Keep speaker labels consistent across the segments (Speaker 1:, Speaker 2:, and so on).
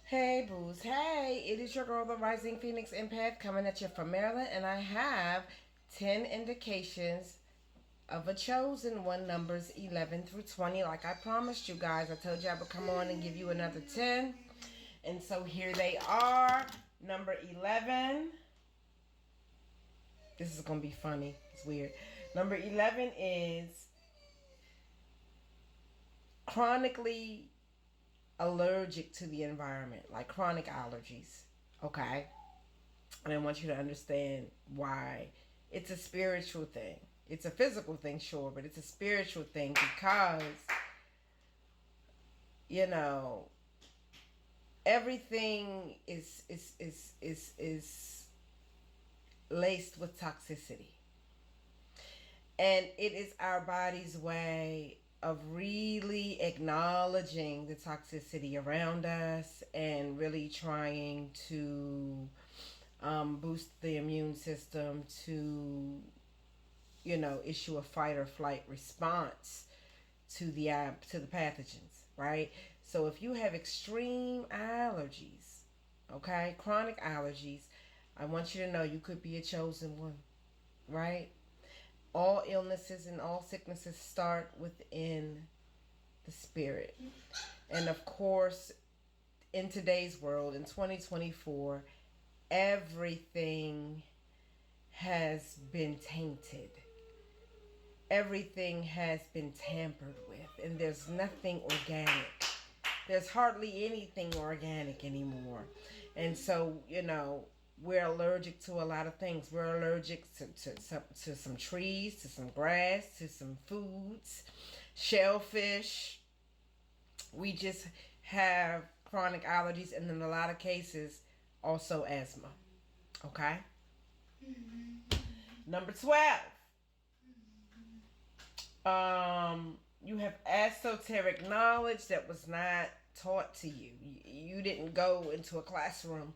Speaker 1: Hey boos, hey, it is your girl, the Rising Phoenix Empath, coming at you from Maryland, and I have 10 indications of a chosen one, numbers 11 through 20. Like I promised you guys, I told you I would come on and give you another 10. And so here they are. Number 11. This is going to be funny. It's weird. Number 11 is chronically allergic to the environment, like chronic allergies. Okay? And I want you to understand why. It's a spiritual thing. It's a physical thing, sure, but it's a spiritual thing because, you know, everything is laced with toxicity. And it is our body's way of really acknowledging the toxicity around us and really trying to boost the immune system to, issue a fight or flight response to the pathogens, right? So if you have extreme allergies, okay, chronic allergies, I want you to know you could be a chosen one, right? All illnesses and all sicknesses start within the spirit. And of course, in today's world, in 2024, everything has been tainted. Everything has been tampered with. And there's nothing organic. There's hardly anything organic anymore. And so, we're allergic to a lot of things. We're allergic to some trees, to some grass, to some foods, shellfish. We just have chronic allergies, and in a lot of cases, also asthma. Okay? Number 12. You have esoteric knowledge that was not taught to you. You didn't go into a classroom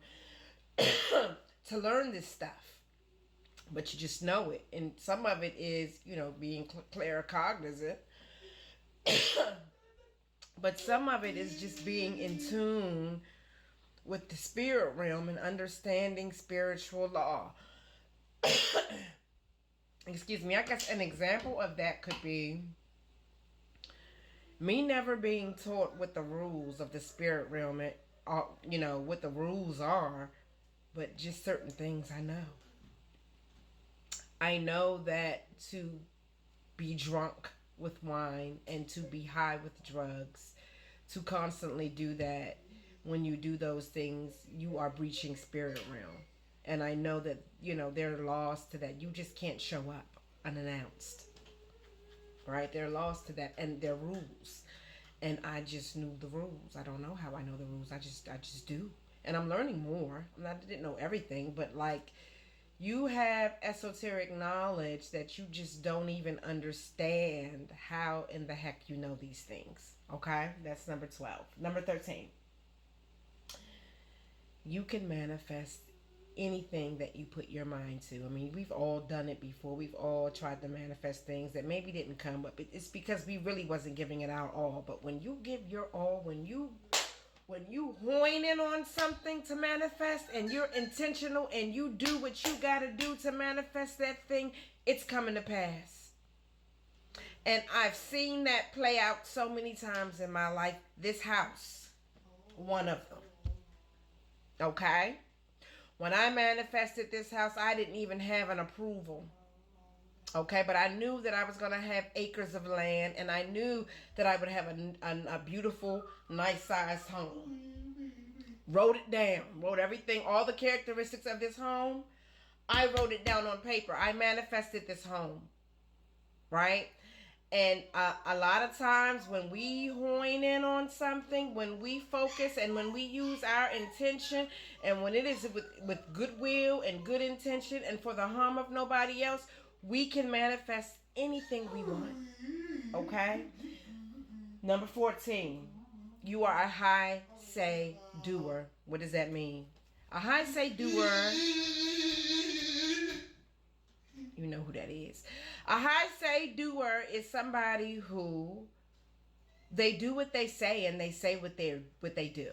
Speaker 1: to learn this stuff, but you just know it. And some of it is, being claircognizant, but some of it is just being in tune with the spirit realm and understanding spiritual law. Excuse me. I guess an example of that could be me never being taught what the rules of the spirit realm, what the rules are. But just certain things I know. I know that to be drunk with wine and to be high with drugs, to constantly do that, when you do those things, you are breaching spirit realm. And I know that, there are laws to that. You just can't show up unannounced. Right? There are laws to that, and there are rules. And I just knew the rules. I don't know how I know the rules. I just do. And I'm learning more. I didn't know everything, but you have esoteric knowledge that you just don't even understand how in the heck you know these things. Okay? That's number 12. Number 13. You can manifest anything that you put your mind to. I mean, we've all done it before. We've all tried to manifest things that maybe didn't come, but it's because we really wasn't giving it our all. But when you give your all, when you hone in on something to manifest, and you're intentional and you do what you gotta do to manifest that thing, it's coming to pass. And I've seen that play out so many times in my life. This house, one of them. Okay? When I manifested this house, I didn't even have an approval. Okay, but I knew that I was going to have acres of land, and I knew that I would have a beautiful, nice sized home. Wrote it down. Wrote everything, all the characteristics of this home. I wrote it down on paper. I manifested this home. Right? And a lot of times when we hone in on something, when we focus and when we use our intention, and when it is with goodwill and good intention and for the harm of nobody else, we can manifest anything we want. Okay? Number 14. You are a high say doer. What does that mean? A high say doer. You know who that is. A high say doer is somebody who they do what they say and they say what they do.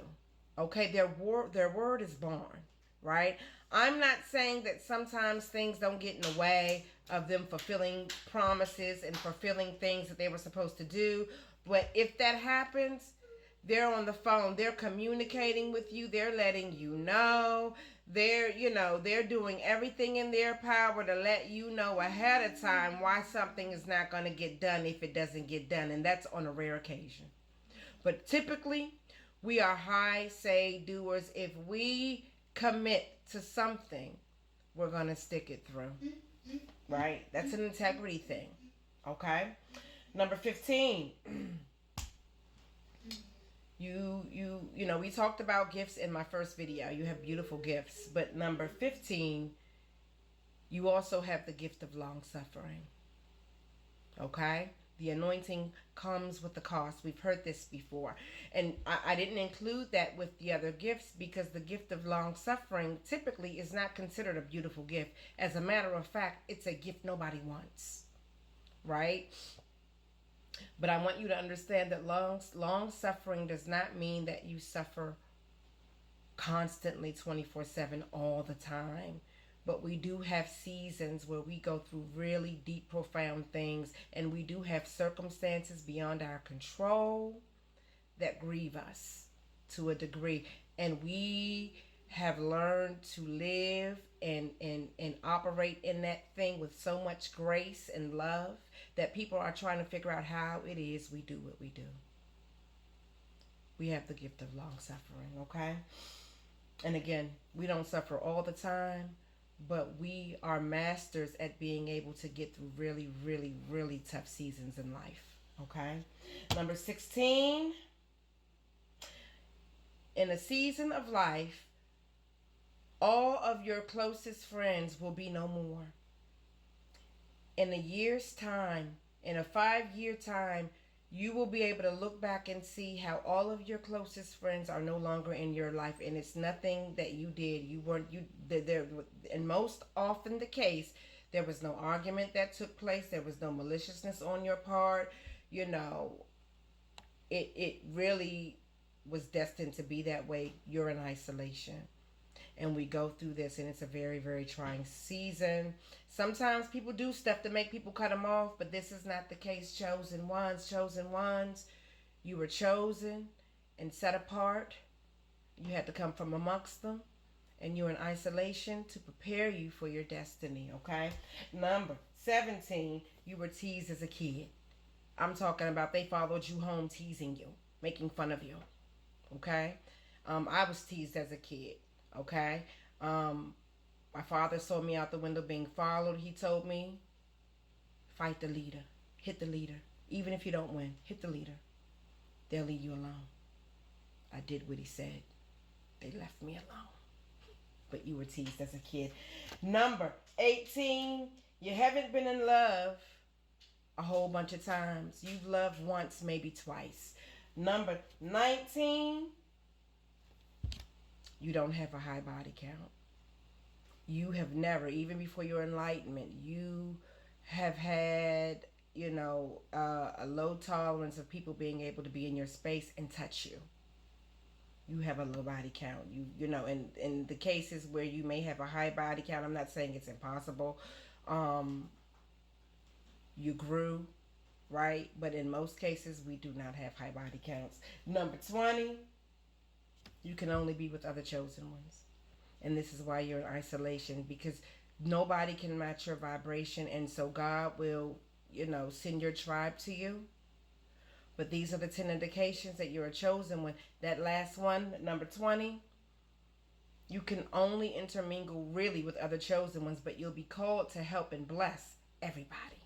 Speaker 1: Okay, their word is born, right? I'm not saying that sometimes things don't get in the way of them fulfilling promises and fulfilling things that they were supposed to do. But if that happens, they're on the phone, they're communicating with you, they're letting you know, they're doing everything in their power to let you know ahead of time why something is not going to get done if it doesn't get done. And that's on a rare occasion. But typically, we are high say doers. If we commit to something, we're going to stick it through. Right? That's an integrity thing. Okay? Number 15. We talked about gifts in my first video. You have beautiful gifts. But number 15, you also have the gift of long suffering. Okay? The anointing comes with the cost. We've heard this before. And I didn't include that with the other gifts because the gift of long suffering typically is not considered a beautiful gift. As a matter of fact, it's a gift nobody wants. Right? But I want you to understand that long suffering does not mean that you suffer constantly 24/7 all the time. But we do have seasons where we go through really deep, profound things, and we do have circumstances beyond our control that grieve us to a degree. And we have learned to live and operate in that thing with so much grace and love that people are trying to figure out how it is we do what we do. We have the gift of long suffering, okay? And again, we don't suffer all the time, but we are masters at being able to get through really, really, really tough seasons in life. Okay? Number 16. In a season of life, all of your closest friends will be no more. In a year's time, in a 5-year time, you will be able to look back and see how all of your closest friends are no longer in your life, and it's nothing that you did. And most often the case, there was no argument that took place. There was no maliciousness on your part. It really was destined to be that way. You're in isolation. And we go through this, and it's a very, very trying season. Sometimes people do stuff to make people cut them off, but this is not the case. Chosen ones, you were chosen and set apart. You had to come from amongst them, and you're in isolation to prepare you for your destiny, okay? Number 17, you were teased as a kid. I'm talking about they followed you home teasing you, making fun of you, okay? I was teased as a kid. Okay. My father saw me out the window being followed. He told me, fight the leader. Hit the leader. Even if you don't win, hit the leader. They'll leave you alone. I did what he said. They left me alone. But you were teased as a kid. Number 18, you haven't been in love a whole bunch of times. You've loved once, maybe twice. Number 19, you don't have a high body count. You have never, even before your enlightenment, you have had, a low tolerance of people being able to be in your space and touch you. You have a low body count. In the cases where you may have a high body count, I'm not saying it's impossible. You grew, right? But in most cases, we do not have high body counts. Number 20. You can only be with other chosen ones. And this is why you're in isolation, because nobody can match your vibration. And so God will, send your tribe to you. But these are the 10 indications that you're a chosen one. That last one, number 20, you can only intermingle really with other chosen ones, but you'll be called to help and bless everybody.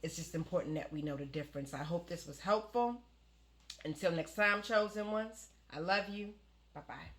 Speaker 1: It's just important that we know the difference. I hope this was helpful. Until next time, chosen ones. I love you. Bye-bye.